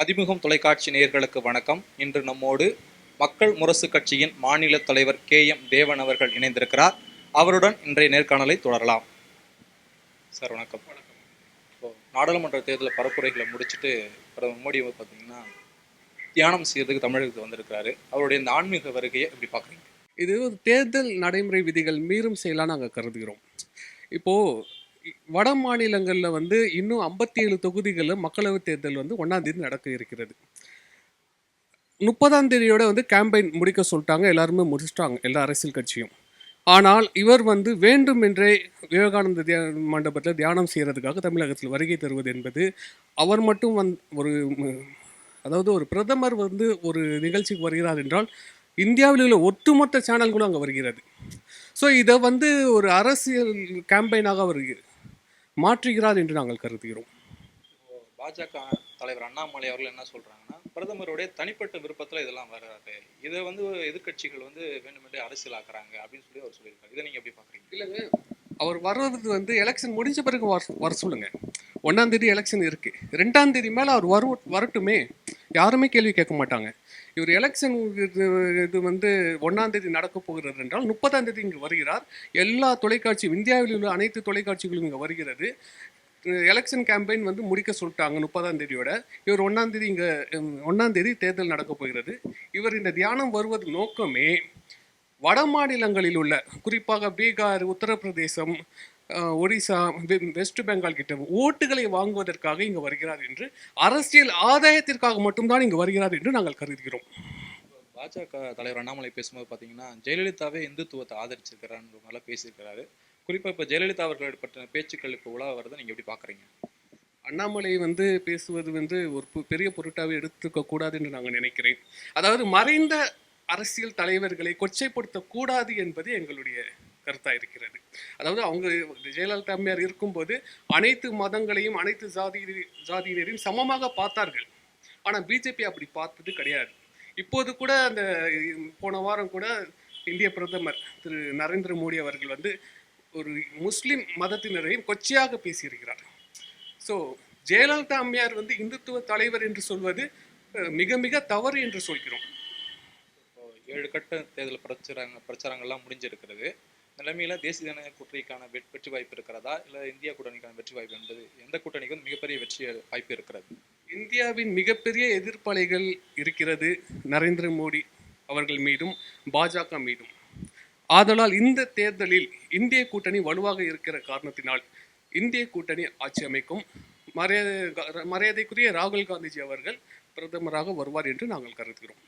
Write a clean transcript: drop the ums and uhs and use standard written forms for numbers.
அதிமுகம் தொலைக்காட்சி நேயர்களுக்கு வணக்கம். இன்று நம்மோடு மக்கள் முரசு கட்சியின் மாநில தலைவர் KM தேவன் அவர்கள் இணைந்திருக்கிறார். அவருடன் இன்றைய நேர்காணலை தொடரலாம். சார் வணக்கம். இப்போ நாடாளுமன்ற தேர்தலில் பரப்புரைகளை முடிச்சுட்டு பிரதமர் மோடி பார்த்தீங்கன்னா தியானம் செய்யறதுக்கு தமிழகத்துக்கு வந்திருக்கிறாரு. அவருடைய இந்த ஆன்மீக வருகையை எப்படி பார்க்குறீங்க? இது ஒரு தேர்தல் நடைமுறை விதிகள் மீறும் செயலாக நாங்கள் கருதுகிறோம். இப்போது வட மாநிலங்களில் இன்னும் 57 தொகுதிகளில் மக்களவைத் தேர்தல் 1ஆம் தேதி நடக்க இருக்கிறது. 30ஆம் தேதியோட கேம்பெயின் முடிக்க சொல்லிட்டாங்க. எல்லாருமே முடிச்சிட்டாங்க, எல்லா அரசியல் கட்சியும். ஆனால் இவர் வேண்டுமென்றே விவேகானந்த மண்டபத்தில் தியானம் செய்கிறதுக்காக தமிழகத்தில் வருகை தருவது என்பது அவர் மட்டும் ஒரு பிரதமர் ஒரு நிகழ்ச்சிக்கு வருகிறார் என்றால் இந்தியாவில் உள்ள ஒட்டுமொத்த சேனல்களும் அங்கே வருகிறது. ஸோ இதை ஒரு அரசியல் கேம்பெயினாக அவர் மாற்றுகிறார் என்று நாங்கள் கருதுகிறோம். பாஜக தலைவர் அண்ணாமலை அவர்கள் என்ன சொல்றாங்கன்னா, பிரதமருடைய தனிப்பட்ட விருப்பத்தில் இதெல்லாம் வராது, இதை எதிர்கட்சிகள் வேண்டுமென்றே அரசியலாக்குறாங்க அப்படின்னு சொல்லி அவர் சொல்லியிருக்காரு. இதை நீங்க எப்படி பாக்குறீங்க? இல்லைங்க, அவர் வர்றது எலெக்ஷன் முடிஞ்ச பிறகு வர சொல்லுங்க. 1ஆம் தேதி எலெக்ஷன் இருக்கு, 2ஆம் தேதி மேல அவர் வரட்டுமே, யாருமே கேள்வி கேட்க மாட்டாங்க. இவர் எலெக்ஷன் இது 1ஆம் தேதி நடக்க போகிறது என்றால் 30ஆம் தேதி இங்கு வருகிறார். எல்லா தொலைக்காட்சியும், இந்தியாவில் உள்ள அனைத்து தொலைக்காட்சிகளும் இங்கே வருகிறது. எலெக்ஷன் கேம்பெயின் முடிக்க சொல்லிட்டாங்க 30ஆம் தேதியோட. இவர் 1ஆம் தேதி இங்கே 1ஆம் தேதி தேர்தல் நடக்க போகிறது. இவர் இந்த தியானம் வருவது நோக்கமே வட மாநிலங்களில் உள்ள, குறிப்பாக பீகார், உத்தரப்பிரதேசம், ஒடிசா, வெஸ்ட் பெங்கால் கிட்ட ஓட்டுகளை வாங்குவதற்காக இங்கு வருகிறார் என்று, அரசியல் ஆதாயத்திற்காக மட்டும்தான் இங்கு வருகிறார் என்று நாங்கள் கருதுகிறோம். பாஜக தலைவர் அண்ணாமலை பேசும்போது பார்த்தீங்கன்னா, ஜெயலலிதாவே இந்துத்துவத்தை ஆதரிச்சிருக்கிறான்னு நல்லா பேசியிருக்கிறாரு. குறிப்பாக இப்போ ஜெயலலிதா அவர்கள் பற்றின பேச்சுக்கள் இப்போ உலா வருதை நீங்கள் எப்படி பார்க்குறீங்க? அண்ணாமலை பேசுவது ஒரு பெரிய பொருட்டாவே எடுத்துக்க கூடாது என்று நாங்கள் நினைக்கிறேன். அதாவது மறைந்த அரசியல் தலைவர்களை கொச்சைப்படுத்தக்கூடாது என்பது எங்களுடைய கருத்தாக இருக்கிறது. அதாவது அவங்க ஜெயலலிதா அம்மையார் இருக்கும்போது அனைத்து மதங்களையும் அனைத்து ஜாதியினரையும் சமமாக பார்த்தார்கள். ஆனால் பிஜேபி அப்படி பார்த்தது கிடையாது. இப்போது கூட அந்த போன வாரம் கூட இந்திய பிரதமர் திரு நரேந்திர மோடி அவர்கள் ஒரு முஸ்லிம் மதத்தினரையும் கொச்சையாக பேசியிருக்கிறார். ஸோ ஜெயலலிதா அம்மையார் இந்துத்துவ தலைவர் என்று சொல்வது மிக மிக தவறு என்று சொல்கிறோம். 7 கட்ட தேர்தல் பிரச்சாரங்கள்லாம் முடிஞ்சிருக்கிறது. நிலைமையில தேசிய ஜனநாயக கூட்டணிக்கான வெற்றி வாய்ப்பு இருக்கிறதா, இல்லை இந்தியா கூட்டணிக்கான வெற்றி வாய்ப்பு என்பது எந்த கூட்டணிக்கு மிகப்பெரிய வெற்றி வாய்ப்பு இருக்கிறது? இந்தியாவின் மிகப்பெரிய எதிர்ப்பலைகள் இருக்கிறது நரேந்திர மோடி அவர்கள் மீதும் பாஜக மீதும். ஆதலால் இந்த தேர்தலில் இந்திய கூட்டணி வலுவாக இருக்கிற காரணத்தினால் இந்திய கூட்டணி ஆட்சி அமைக்கும். மரியாதைக்குரிய ராகுல் காந்திஜி அவர்கள் பிரதமராக வருவார் என்று நாங்கள் கருதுகிறோம்.